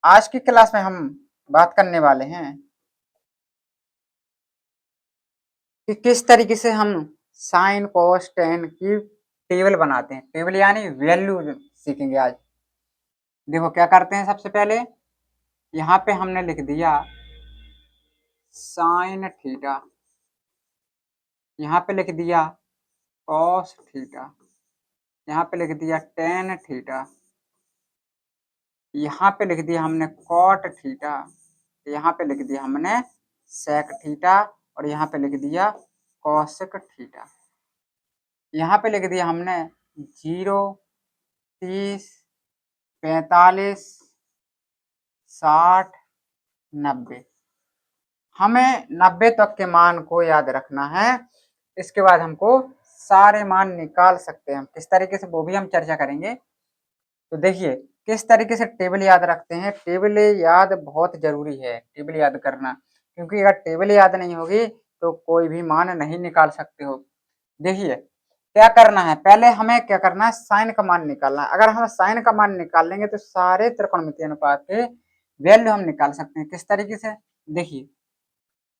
आज की क्लास में हम बात करने वाले हैं कि किस तरीके से हम साइन कॉस टेन की टेबल बनाते हैं। टेबल यानी वैल्यू सीखेंगे आज। देखो क्या करते हैं, सबसे पहले यहाँ पे हमने लिख दिया साइन थीटा, यहाँ पे लिख दिया कॉस थीटा, यहाँ पे लिख दिया टेन थीटा, यहाँ पे लिख दिया हमने कॉट थीटा, यहाँ पे लिख दिया हमने सेक थीटा और यहाँ पे लिख दिया कॉसेक थीटा। यहाँ पे लिख दिया हमने 0, 30, 45, 60, 90। हमें 90 तक के मान को याद रखना है। इसके बाद हमको सारे मान निकाल सकते हैं। हम किस तरीके से वो भी हम चर्चा करेंगे। तो देखिए किस तरीके से टेबल याद रखते हैं। टेबल याद बहुत जरूरी है, टेबल याद करना, क्योंकि अगर टेबल याद नहीं होगी तो कोई भी मान नहीं निकाल सकते हो। देखिए क्या करना है, पहले हमें क्या करना है, साइन का मान निकालना है। अगर हम साइन का मान निकाल लेंगे तो सारे त्रिकोणमितीय अनुपात के वैल्यू हम निकाल सकते हैं। किस तरीके से, देखिए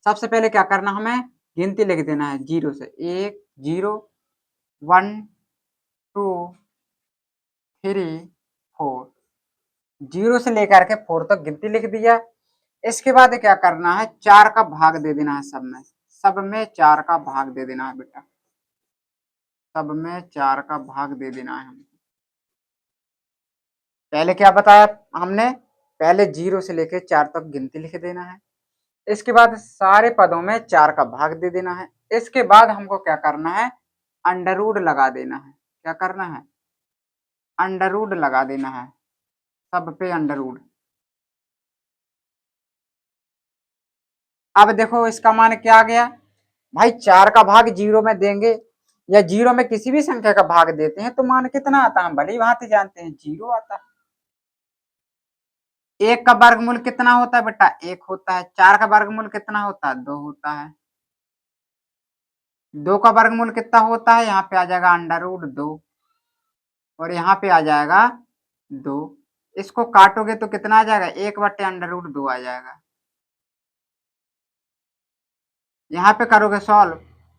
सबसे पहले क्या करना, हमें गिनती लिख देना है 0 से। 1, 0, 1, 2, 3, 4, 0 से लेकर के 4 तक गिनती लिख दिया। इसके बाद क्या करना है, 4 का भाग दे देना है सब में 4 का भाग दे देना है बेटा, सब में 4 का भाग दे देना है। पहले क्या बताया हमने, पहले 0 से लेके 4 तक गिनती लिख देना है। इसके बाद सारे पदों में 4 का भाग दे देना है। इसके बाद हमको क्या करना है, अंडर लगा देना है। क्या करना है, अंडर लगा देना है सब पे अंडर। अब देखो इसका मान क्या आ गया भाई, 4 का भाग 0 में देंगे या 0 में किसी भी संख्या का भाग देते हैं तो मान कितना आता है, हम भली भांति जानते हैं 0 आता है। 1 का वर्गमूल कितना होता है बेटा, 1 होता है। 4 का वर्गमूल कितना होता है, 2 होता है। 2 का वर्गमूल कितना होता है, यहाँ पे आ जाएगा अंडर रूट 2 और यहाँ पे आ जाएगा 2। इसको काटोगे तो कितना आ जाएगा, 1/√2 आ जाएगा। यहाँ पे करोगे सॉल्व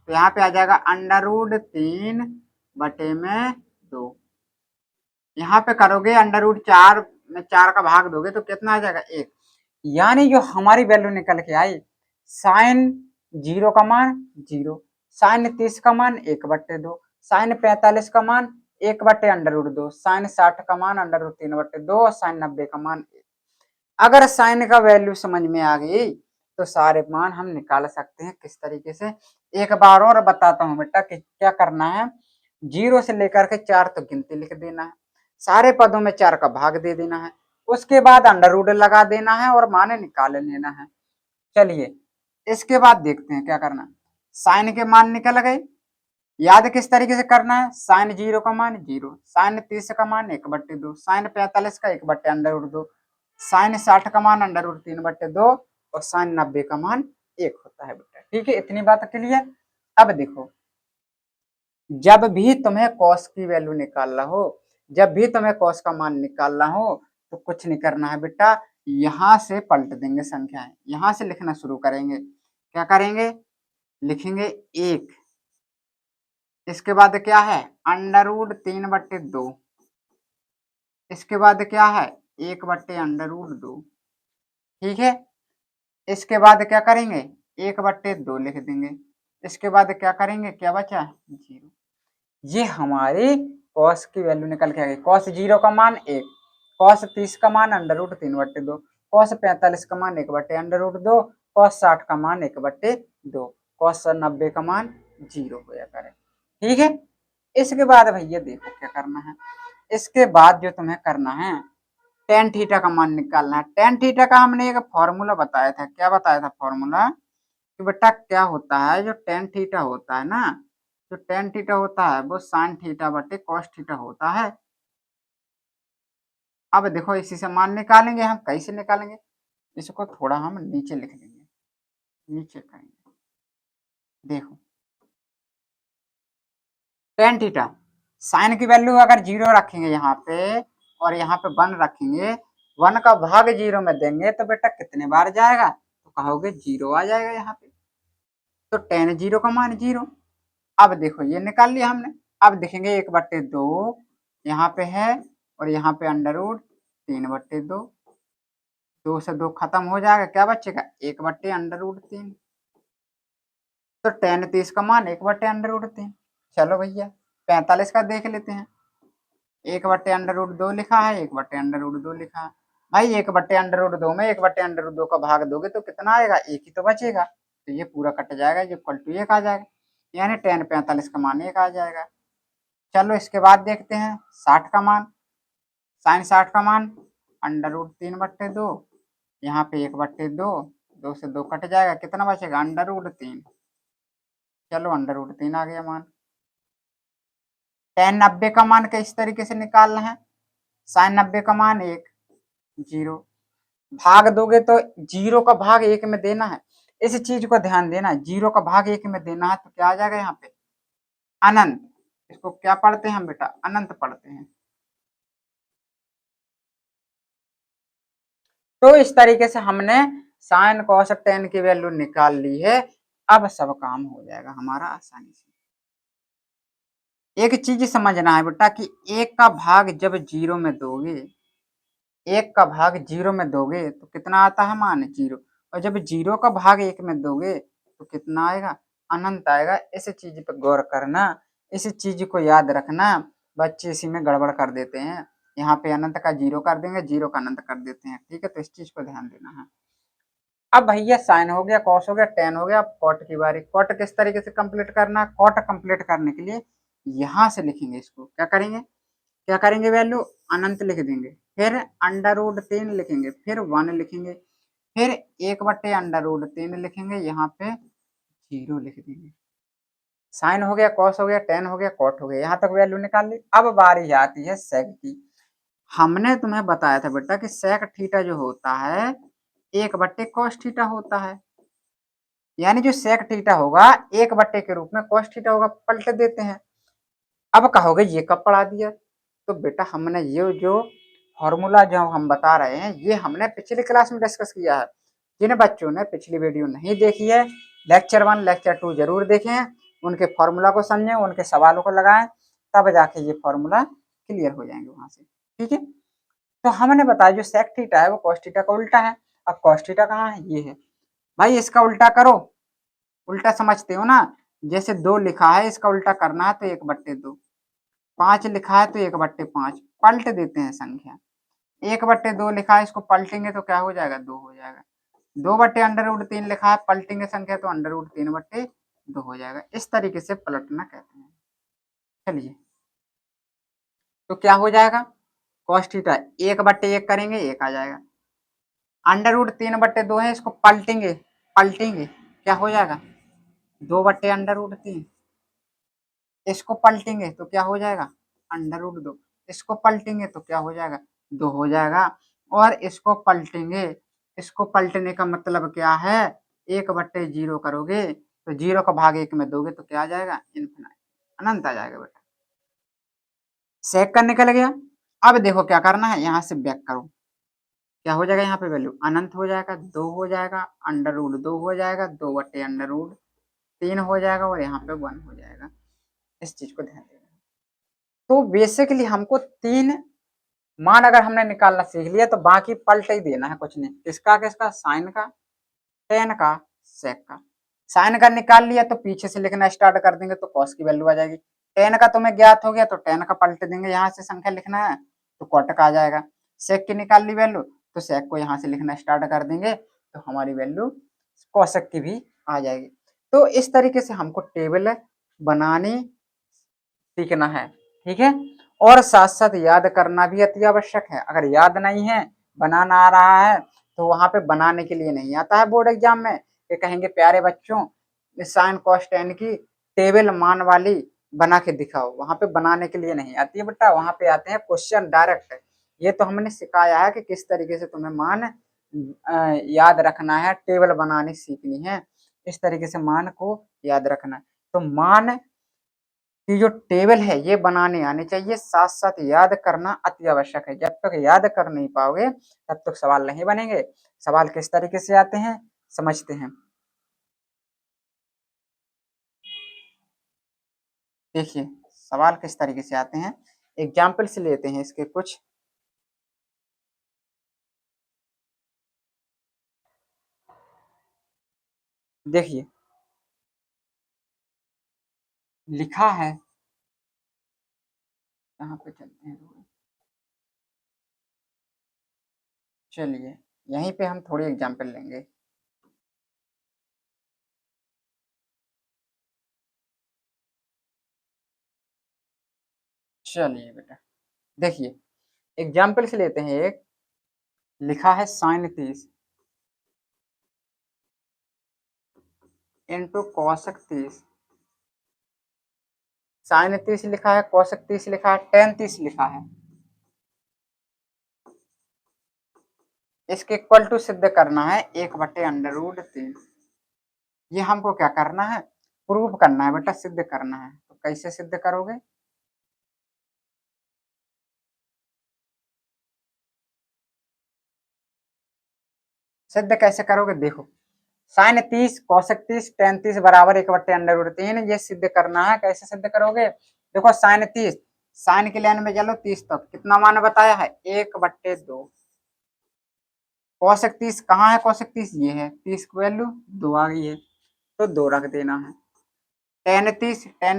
तो यहाँ पे आ जाएगा अंडर रूट 3/2। यहाँ पे करोगे अंडर रूट 4 में 4 का भाग दोगे तो कितना आ जाएगा, 1। यानी जो हमारी वैल्यू निकल के आई, साइन 0 का मान 0, साइन 30 का मान 1/2, साइन 45 का मान 1/√2, साइन 60 का मान अंडर रूट 3/2 और साइन 90 का मान 1। अगर साइन का वैल्यू समझ में आ गई तो सारे मान हम निकाल सकते हैं। किस तरीके से, एक बार और बताता हूँ बेटा कि क्या करना है। 0 से लेकर के 4 तक गिनती लिख देना है, सारे पदों में 4 का भाग दे देना है, उसके बाद अंडर लगा देना है और मान निकाल लेना है। चलिए इसके बाद देखते हैं क्या करना। साइन के मान निकल गए, याद किस तरीके से करना है, साइन 0 का मान 0, साइन 30 का मान 1/2, साइन 45 का 1/√2, साइन 60 का मान अंडर रूट 3/2 और साइन 90 का मान 1 होता है बेटा। ठीक है, इतनी बात क्लियर। अब देखो जब भी तुम्हें कॉस की वैल्यू निकालना हो, जब भी तुम्हें कॉस का मान निकालना हो तो कुछ नहीं करना है बेटा, यहां से पलट देंगे संख्याएं, यहां से लिखना शुरू करेंगे। क्या करेंगे, लिखेंगे 1, इसके बाद क्या है अंडर रूट 3/2, इसके बाद क्या है 1/√2। ठीक है, इसके बाद क्या करेंगे 1/2 लिख देंगे। इसके बाद क्या करेंगे, क्या बचा 0। ये हमारी कॉस की वैल्यू निकल के आ गई। कॉस 0 का मान 1, कॉस 30 का मान अंडर रूट 3/2, कॉस 45 का मान 1/√2, कॉस 60 का मान 1/2, कॉस 90 का मान 0 होया करे। ठीक है, इसके बाद भैया देखो क्या करना है। इसके बाद जो तुम्हें करना है, टेन थीटा का मान निकालना है। टेन थीटा का हमने एक फॉर्मूला बताया था। क्या बताया था फॉर्मूला, कि बेटा क्या होता है, जो टेन थीटा होता है ना, जो टेन थीटा होता है वो साइन थीटा बटे कॉस थीटा होता है। अब देखो इसी से मान निकालेंगे हम, कैसे निकालेंगे, इसको थोड़ा हम नीचे लिख लेंगे, नीचे करेंगे। देखो टेन थीटा, साइन की वैल्यू अगर 0 रखेंगे यहाँ पे और यहाँ पे 1 रखेंगे 1 का भाग 0 में देंगे तो बेटा कितने बार जाएगा, तो कहोगे 0 आ जाएगा यहाँ पे। तो tan 0 का मान 0। अब देखो ये निकाल लिया हमने। अब देखेंगे 1/2 यहाँ पे है और यहाँ पे √3/2। 2 से 2 खत्म हो जाएगा, क्या बचेगा 1/√3। तो tan 30 का मान 1/√3। चलो भैया 45 का देख लेते हैं। 1/√2 लिखा है, 1/√2 लिखा है। भाई 1/√2 में 1/√2 का भाग दोगे तो कितना आएगा, एक ही तो बचेगा, तो ये पूरा कट जाएगा, जो इक्वल टू 1 आ जाएगा, यानी tan 45 का मान 1 आ जाएगा। चलो इसके बाद देखते हैं 60 का मान। sin 60 का मान √3/2, यहाँ पे 1/2, 2 से 2 कट जाएगा, कितना बचेगा √3। चलो √3 आ गया मान। tan 90 का मान किस तरीके से निकालना है, sin 90 का मान 1, 0 भाग दोगे तो 0 का भाग 1 में देना है, इस चीज को ध्यान देना, 0 का भाग 1 में देना है तो क्या आ जाएगा यहाँ पे अनंत। इसको क्या पढ़ते हैं हम बेटा, अनंत पढ़ते हैं। तो इस तरीके से हमने sin cos tan की वैल्यू निकाल ली है। अब सब काम हो जाएगा हमारा आसानी से। एक चीज समझना है बेटा कि 1 का भाग जब 0 में दोगे, 1 का भाग 0 में दोगे तो कितना आता है मान 0, और जब 0 का भाग 1 में दोगे तो कितना आएगा अनंत आएगा। इस चीज पर गौर करना, इस चीज को याद रखना। बच्चे इसी में गड़बड़ कर देते हैं, यहाँ पे अनंत का 0 कर देंगे, 0 का अनंत कर देते हैं, ठीक है, तो इस चीज को ध्यान देना है। अब भैया साइन हो गया, कॉस हो गया, टेन हो गया, अब कॉट की बारी। कॉट किस तरीके से कंप्लीट करना है, कॉट कंप्लीट करने के लिए यहाँ से लिखेंगे, इसको क्या करेंगे, क्या करेंगे, वैल्यू अनंत लिख देंगे, फिर √3 लिखेंगे, फिर 1 लिखेंगे, फिर 1/√3 लिखेंगे, यहाँ पे 0 लिख देंगे। साइन हो गया, कॉस हो गया, टेन हो गया, कॉट हो गया, यहाँ तक वैल्यू निकाल ली। अब बारी आती है सेक की। हमने तुम्हें बताया था बेटा कि सेक थीटा जो होता है 1/cos थीटा होता है, यानी जो सेक थीटा होगा 1 के रूप में cos थीटा होगा, पलट देते हैं। अब कहोगे ये कब पढ़ा दिया, तो बेटा हमने ये जो फॉर्मूला जो हम बता रहे हैं ये हमने पिछली क्लास में डिस्कस किया है। जिन बच्चों ने पिछली वीडियो नहीं देखी है, लेक्चर 1 लेक्चर 2 जरूर देखें, उनके फॉर्मूला को समझें, उनके सवालों को लगाएं, तब जाके ये फॉर्मूला क्लियर हो जाएंगे वहां से, ठीक है। तो हमने बताया जो सेक थीटा है वो cos थीटा का उल्टा है। अब cos थीटा कहाँ है, ये है भाई, इसका उल्टा करो। उल्टा समझते हो ना, जैसे 2 लिखा है इसका उल्टा करना है तो 1/2, 5 लिखा है तो 1/5, पलट देते हैं संख्या। 1/2 लिखा है, इसको पलटेंगे तो क्या हो जाएगा 2 हो जाएगा। 2/√3 लिखा है, पलटेंगे संख्या तो √3/2 हो जाएगा। इस तरीके से पलटना कहते हैं। चलिए तो क्या हो जाएगा, cos थीटा 1/1 करेंगे 1 आ जाएगा, √3/2 है, इसको पलटेंगे, पलटेंगे क्या हो जाएगा 2/√3, इसको पलटेंगे तो क्या हो जाएगा √2, इसको पलटेंगे तो क्या हो जाएगा 2 हो जाएगा, और इसको पलटेंगे, इसको पलटने का मतलब क्या है, 1/0 करोगे तो 0 का भाग 1 में दोगे तो क्या आ जाएगा इनफिनाइट, अनंत आ जाएगा बेटा। सेक का निकल गया। अब देखो क्या करना है, यहाँ से बैक करो, क्या हो जाएगा, यहाँ पे वैल्यू अनंत हो जाएगा, 2 हो जाएगा, √2 हो जाएगा, 2/√3 हो जाएगा, और यहाँ पे 1 हो जाएगा। इस चीज को ध्यान देना। तो बेसिकली हमको 3 मान अगर हमने निकालना सीख लिया तो बाकी पलट ही देना है, कुछ नहीं। किसका किसका, साइन का, टेन का, सेक का। साइन का निकाल लिया तो पीछे से लिखना स्टार्ट कर देंगे तो कॉस की वैल्यू आ जाएगी। टेन का तुम्हें ज्ञात हो गया तो टेन का पलट देंगे, यहाँ से संख्या लिखना है तो कॉट का आ जाएगा। सेक की निकाल ली वैल्यू तो सेक को यहाँ से लिखना स्टार्ट कर देंगे तो हमारी वैल्यू कॉसेक की भी आ जाएगी। तो इस तरीके से हमको टेबल बनानी सीखना है, ठीक है। और साथ साथ याद करना भी अति आवश्यक है। अगर याद नहीं है, बनाना आ रहा है तो वहां पे बनाने के लिए नहीं आता है बोर्ड एग्जाम में, ये कहेंगे प्यारे बच्चों साइन कॉस टेन की टेबल मान वाली बना के दिखाओ, वहां पे बनाने के लिए नहीं आती है बेटा, वहां पे आते हैं क्वेश्चन डायरेक्ट। ये तो हमने सिखाया है कि किस तरीके से तुम्हें मान याद रखना है, टेबल बनानी सीखनी है, इस तरीके से मान को याद रखना है। तो मान कि जो टेबल है ये बनाने आने चाहिए, साथ साथ याद करना अति आवश्यक है। जब तक याद कर नहीं पाओगे तब तक सवाल नहीं बनेंगे। सवाल किस तरीके से आते हैं समझते हैं। देखिए सवाल किस तरीके से आते हैं, एग्जाम्पल से लेते हैं इसके कुछ। देखिए लिखा है, यहाँ पे चलते हैं, चलिए यहीं पे हम थोड़ी एग्जाम्पल लेंगे। चलिए बेटा देखिए एग्जाम्पल से लेते हैं एक, लिखा है साइन 30 इंटू कौशक 30। साइन 30 लिखा है, कौशक 30 लिखा है, टेन 30 लिखा है। इसके इक्वल टू सिद्ध करना है 1/√3। ये हमको क्या करना है, प्रूव करना है बेटा, सिद्ध करना है। तो कैसे सिद्ध करोगे, सिद्ध कैसे करोगे, देखो साइन 30 कौशक 30 टेन 30 बराबर 1/√3, ये सिद्ध करना है। कैसे सिद्ध करोगे, देखो साइन 30, साइन की लाइन में चलो 30 तक, कितना मान बताया है 1/2। कौशक 30 कहाँ है, कौशक 30 ये है, 30 की वैल्यू 2 आ गई है, तो 2 रख देना है। टेन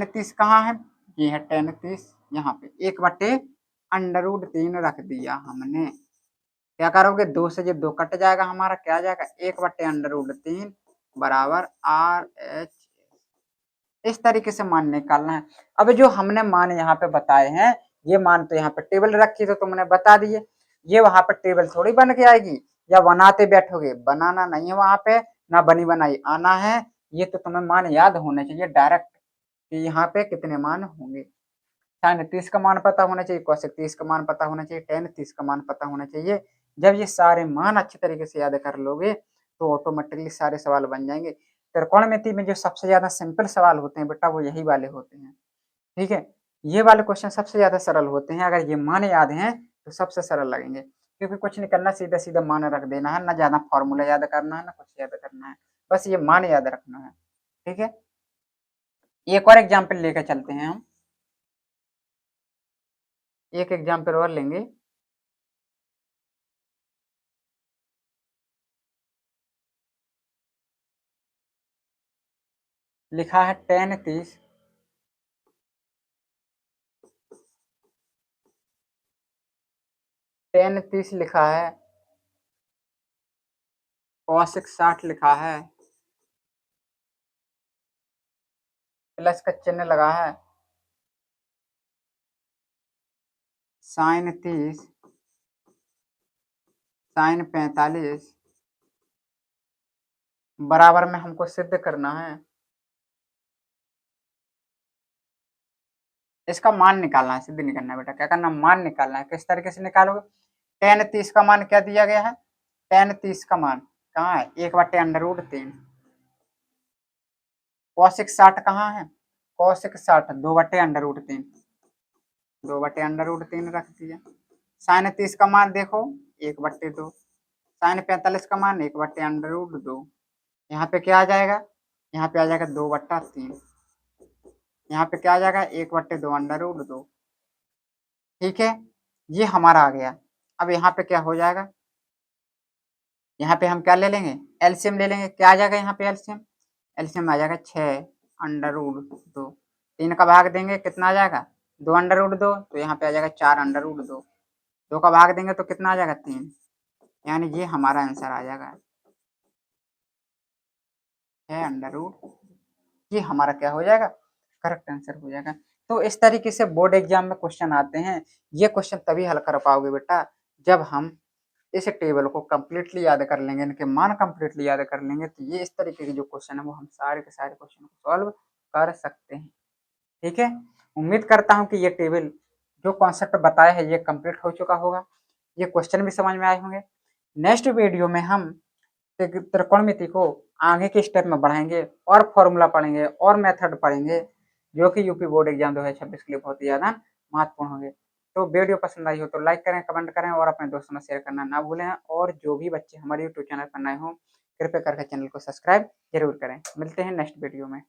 30 कहाँ है, ये है टेन 30, यहाँ पे 1/√3 रख दिया हमने। क्या करोगे, 2 से जब 2 कट जाएगा हमारा क्या आ जाएगा, 1/√3 बराबर RH। इस तरीके से मान निकालना है। अब जो हमने मान यहाँ पे बताए हैं, ये मान तो यहाँ पे टेबल रखी तो तुमने बता दिए, ये वहां पर टेबल थोड़ी बन के आएगी, या बनाते बैठोगे, बनाना नहीं है वहां पे, ना बनी बनाई आना है। ये तो तुम्हें मान याद होने चाहिए डायरेक्ट कि यहाँ पे कितने मान होंगे। साइन 30 का मान पता होना चाहिए, कौशिक 30 का मान पता होना चाहिए, टेन 30 का मान पता होना चाहिए। जब ये सारे मान अच्छी तरीके से याद कर लोगे तो ऑटोमेटिकली सारे सवाल बन जाएंगे। त्रिकोणमिति में जो सबसे ज्यादा सिंपल सवाल होते हैं बेटा वो यही वाले होते हैं, ठीक है। ये वाले क्वेश्चन सबसे ज्यादा सरल होते हैं, अगर ये मान याद हैं तो सबसे सरल लगेंगे, क्योंकि कुछ नहीं करना, सीधा सीधा मान रख देना है, ना ज्यादा फॉर्मूला याद करना है ना कुछ याद करना है, बस ये मान याद रखना है, ठीक है। एक और एग्जाम्पल लेकर चलते हैं हम, एक एग्जाम्पल और लेंगे। लिखा है टेन 30 टेन 30 लिखा है, कौशिक 60 लिखा है, प्लस का चिन्ह लगा है, साइन 30 साइन 45 बराबर में हमको सिद्ध करना है, इसका मान निकालना है, सिद्ध नहीं करना है बेटा, क्या करना, मान निकालना है। किस तरीके से निकालोगे, टेन 30 का मान क्या दिया गया है, टेन 30 का मान कहाँ है, 1/√3। कौशिक 60 कहाँ है, कौशिक 60 2/√3, 2/√3 रख दिया। साइन 30 का मान देखो 1/2, साइन 45 का मान 1/√2। यहाँ पे क्या आ जाएगा, यहाँ पे आ जाएगा 2/3, यहाँ पे क्या आ जाएगा 1/2 √2, ठीक है। ये हमारा आ गया। अब यहाँ पे क्या हो जाएगा, यहाँ पे हम क्या ले लेंगे, एलसीएम ले लेंगे। क्या आ जाएगा यहाँ पे एलसीएम, एलसीएम आ जाएगा 6/√2, 3 का भाग देंगे कितना आ जाएगा 2/2, तो यहाँ पे आ जाएगा 4/2, 2 का भाग देंगे तो कितना आ जाएगा 3, यानी ये हमारा आंसर आ जाएगा 6/, ये हमारा क्या हो जाएगा, करेक्ट आंसर हो जाएगा। तो इस तरीके से बोर्ड एग्जाम में क्वेश्चन आते हैं। ये क्वेश्चन तभी हल कर पाओगे बेटा जब हम इस टेबल को कंप्लीटली याद कर लेंगे, इनके मान कंप्लीटली याद कर लेंगे, तो ये इस तरीके के जो क्वेश्चन है वो हम सारे के सारे क्वेश्चन को सॉल्व कर सकते हैं, ठीक है। उम्मीद करता हूँ कि ये टेबल जो कॉन्सेप्ट बताया है ये कंप्लीट हो चुका होगा, ये क्वेश्चन भी समझ में आए होंगे। नेक्स्ट वीडियो में हम त्रिकोणमिति को आगे के स्टेप में बढ़ाएंगे और फॉर्मूला पढ़ेंगे और मेथड पढ़ेंगे, जो कि यूपी बोर्ड एग्जाम 2026 के लिए बहुत ही ज़्यादा महत्वपूर्ण होंगे। तो वीडियो पसंद आई हो तो लाइक करें, कमेंट करें और अपने दोस्तों में शेयर करना ना भूलें। और जो भी बच्चे हमारे यूट्यूब चैनल पर नए हों, कृपया करके चैनल को सब्सक्राइब जरूर करें। मिलते हैं नेक्स्ट वीडियो में।